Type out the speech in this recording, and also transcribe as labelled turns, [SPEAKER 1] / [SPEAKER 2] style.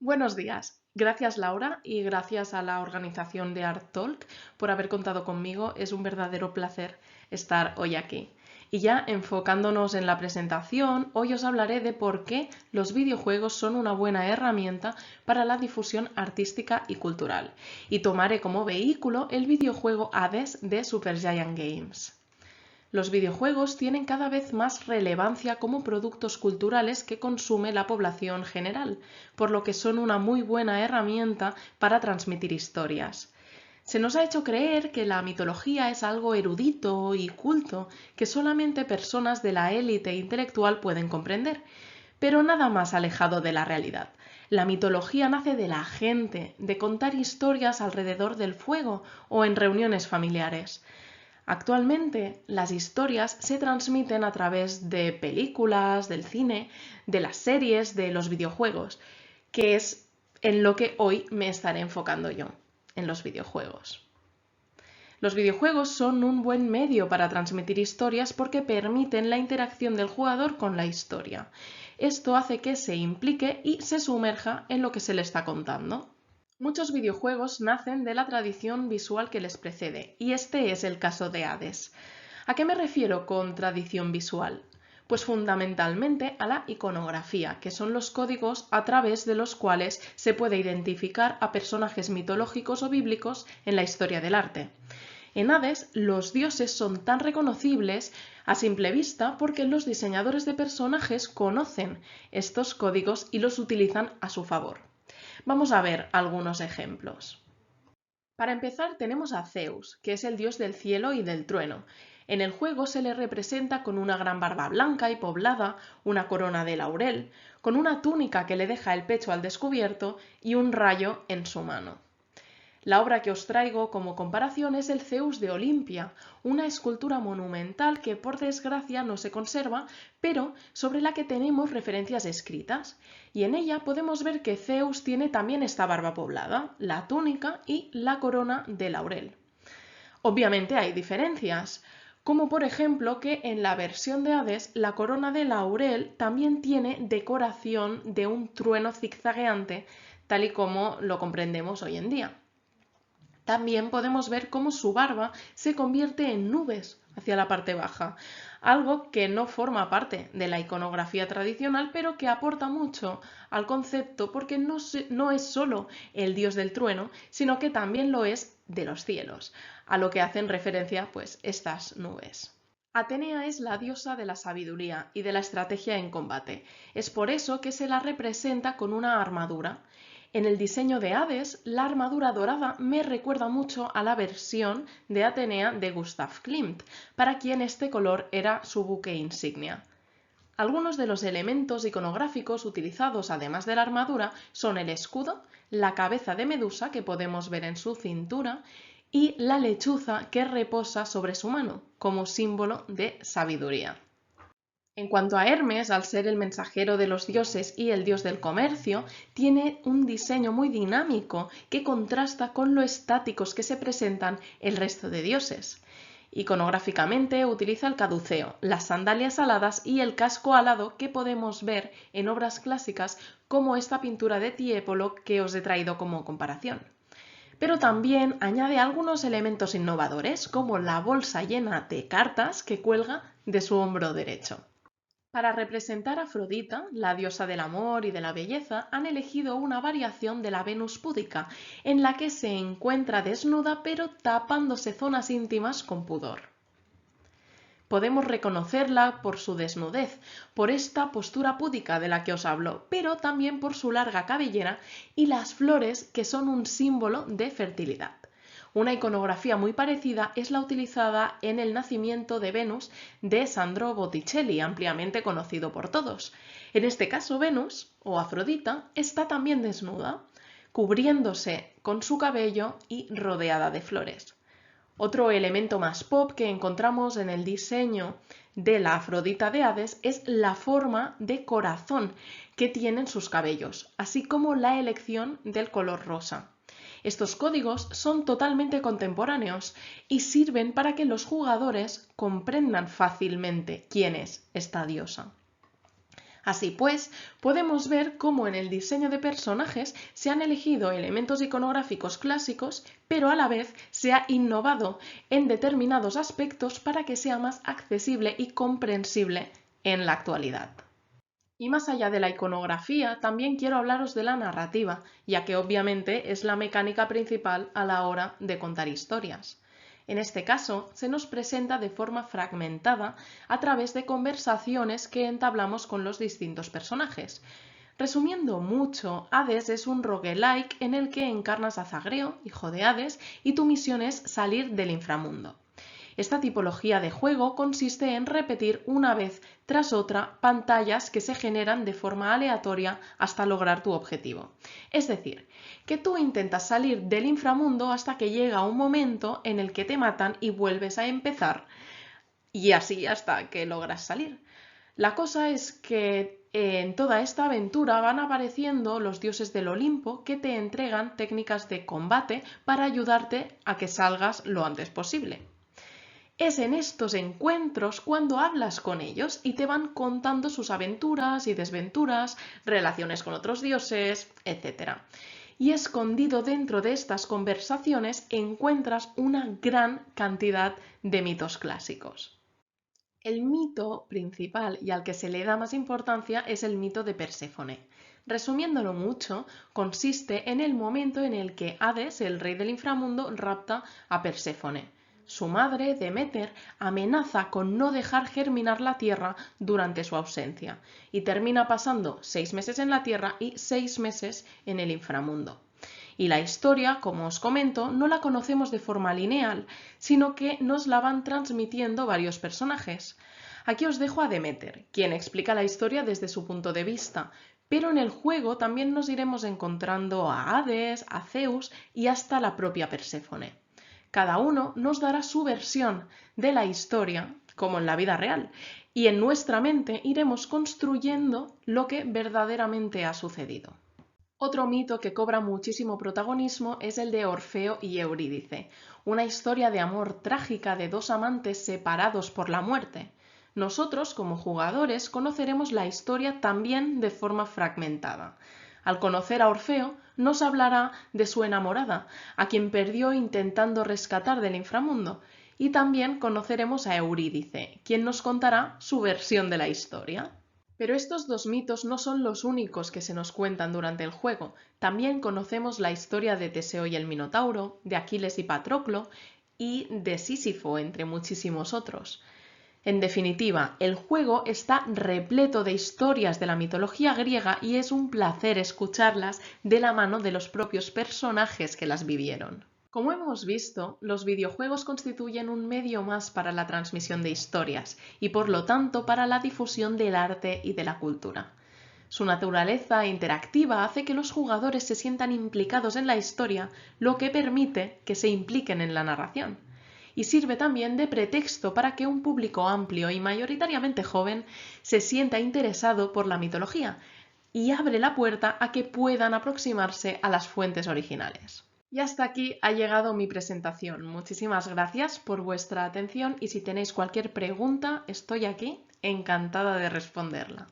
[SPEAKER 1] Buenos días. Gracias Laura y gracias a la organización de Art Talk por haber contado conmigo. Es un verdadero placer estar hoy aquí. Y ya enfocándonos en la presentación, hoy os hablaré de por qué los videojuegos son una buena herramienta para la difusión artística y cultural. Y tomaré como vehículo el videojuego Hades de Supergiant Games. Los videojuegos tienen cada vez más relevancia como productos culturales que consume la población general, por lo que son una muy buena herramienta para transmitir historias. Se nos ha hecho creer que la mitología es algo erudito y culto que solamente personas de la élite intelectual pueden comprender, pero nada más alejado de la realidad. La mitología nace de la gente, de contar historias alrededor del fuego o en reuniones familiares. Actualmente, las historias se transmiten a través de películas, del cine, de las series, de los videojuegos, que es en lo que hoy me estaré enfocando yo, en los videojuegos. Los videojuegos son un buen medio para transmitir historias porque permiten la interacción del jugador con la historia. Esto hace que se implique y se sumerja en lo que se le está contando. Muchos videojuegos nacen de la tradición visual que les precede, y este es el caso de Hades. ¿A qué me refiero con tradición visual? Pues fundamentalmente a la iconografía, que son los códigos a través de los cuales se puede identificar a personajes mitológicos o bíblicos en la historia del arte. En Hades, los dioses son tan reconocibles a simple vista porque los diseñadores de personajes conocen estos códigos y los utilizan a su favor. Vamos a ver algunos ejemplos. Para empezar tenemos a Zeus, que es el dios del cielo y del trueno. En el juego se le representa con una gran barba blanca y poblada, una corona de laurel, con una túnica que le deja el pecho al descubierto y un rayo en su mano. La obra que os traigo como comparación es el Zeus de Olimpia, una escultura monumental que por desgracia no se conserva, pero sobre la que tenemos referencias escritas. Y en ella podemos ver que Zeus tiene también esta barba poblada, la túnica y la corona de laurel. Obviamente hay diferencias, como por ejemplo que en la versión de Hades la corona de laurel también tiene decoración de un trueno zigzagueante, tal y como lo comprendemos hoy en día. También podemos ver cómo su barba se convierte en nubes hacia la parte baja, algo que no forma parte de la iconografía tradicional, pero que aporta mucho al concepto porque no es solo el dios del trueno, sino que también lo es de los cielos, a lo que hacen referencia pues estas nubes. Atenea es la diosa de la sabiduría y de la estrategia en combate. Es por eso que se la representa con una armadura. En el diseño de Hades, la armadura dorada me recuerda mucho a la versión de Atenea de Gustav Klimt, para quien este color era su buque insignia. Algunos de los elementos iconográficos utilizados además de la armadura son el escudo, la cabeza de Medusa que podemos ver en su cintura y la lechuza que reposa sobre su mano como símbolo de sabiduría. En cuanto a Hermes, al ser el mensajero de los dioses y el dios del comercio, tiene un diseño muy dinámico que contrasta con lo estáticos que se presentan el resto de dioses. Iconográficamente utiliza el caduceo, las sandalias aladas y el casco alado que podemos ver en obras clásicas como esta pintura de Tiepolo que os he traído como comparación. Pero también añade algunos elementos innovadores como la bolsa llena de cartas que cuelga de su hombro derecho. Para representar a Afrodita, la diosa del amor y de la belleza, han elegido una variación de la Venus púdica, en la que se encuentra desnuda pero tapándose zonas íntimas con pudor. Podemos reconocerla por su desnudez, por esta postura púdica de la que os hablo, pero también por su larga cabellera y las flores que son un símbolo de fertilidad. Una iconografía muy parecida es la utilizada en El nacimiento de Venus de Sandro Botticelli, ampliamente conocido por todos. En este caso, Venus, o Afrodita, está también desnuda, cubriéndose con su cabello y rodeada de flores. Otro elemento más pop que encontramos en el diseño de la Afrodita de Hades es la forma de corazón que tienen sus cabellos, así como la elección del color rosa. Estos códigos son totalmente contemporáneos y sirven para que los jugadores comprendan fácilmente quién es esta diosa. Así pues, podemos ver cómo en el diseño de personajes se han elegido elementos iconográficos clásicos, pero a la vez se ha innovado en determinados aspectos para que sea más accesible y comprensible en la actualidad. Y más allá de la iconografía, también quiero hablaros de la narrativa, ya que obviamente es la mecánica principal a la hora de contar historias. En este caso, se nos presenta de forma fragmentada a través de conversaciones que entablamos con los distintos personajes. Resumiendo mucho, Hades es un roguelike en el que encarnas a Zagreo, hijo de Hades, y tu misión es salir del inframundo. Esta tipología de juego consiste en repetir una vez tras otra pantallas que se generan de forma aleatoria hasta lograr tu objetivo. Es decir, que tú intentas salir del inframundo hasta que llega un momento en el que te matan y vuelves a empezar, y así hasta que logras salir. La cosa es que en toda esta aventura van apareciendo los dioses del Olimpo que te entregan técnicas de combate para ayudarte a que salgas lo antes posible. Es en estos encuentros cuando hablas con ellos y te van contando sus aventuras y desventuras, relaciones con otros dioses, etc. Y escondido dentro de estas conversaciones encuentras una gran cantidad de mitos clásicos. El mito principal y al que se le da más importancia es el mito de Perséfone. Resumiéndolo mucho, consiste en el momento en el que Hades, el rey del inframundo, rapta a Perséfone. Su madre, Deméter, amenaza con no dejar germinar la tierra durante su ausencia y termina pasando 6 meses en la tierra y 6 meses en el inframundo. Y la historia, como os comento, no la conocemos de forma lineal, sino que nos la van transmitiendo varios personajes. Aquí os dejo a Deméter, quien explica la historia desde su punto de vista, pero en el juego también nos iremos encontrando a Hades, a Zeus y hasta la propia Perséfone. Cada uno nos dará su versión de la historia, como en la vida real, y en nuestra mente iremos construyendo lo que verdaderamente ha sucedido. Otro mito que cobra muchísimo protagonismo es el de Orfeo y Eurídice, una historia de amor trágica de dos amantes separados por la muerte. Nosotros, como jugadores, conoceremos la historia también de forma fragmentada. Al conocer a Orfeo, nos hablará de su enamorada, a quien perdió intentando rescatar del inframundo, y también conoceremos a Eurídice, quien nos contará su versión de la historia. Pero estos dos mitos no son los únicos que se nos cuentan durante el juego. También conocemos la historia de Teseo y el Minotauro, de Aquiles y Patroclo, y de Sísifo, entre muchísimos otros. En definitiva, el juego está repleto de historias de la mitología griega y es un placer escucharlas de la mano de los propios personajes que las vivieron. Como hemos visto, los videojuegos constituyen un medio más para la transmisión de historias y por lo tanto para la difusión del arte y de la cultura. Su naturaleza interactiva hace que los jugadores se sientan implicados en la historia, lo que permite que se impliquen en la narración. Y sirve también de pretexto para que un público amplio y mayoritariamente joven se sienta interesado por la mitología y abre la puerta a que puedan aproximarse a las fuentes originales. Y hasta aquí ha llegado mi presentación. Muchísimas gracias por vuestra atención y si tenéis cualquier pregunta, estoy aquí encantada de responderla.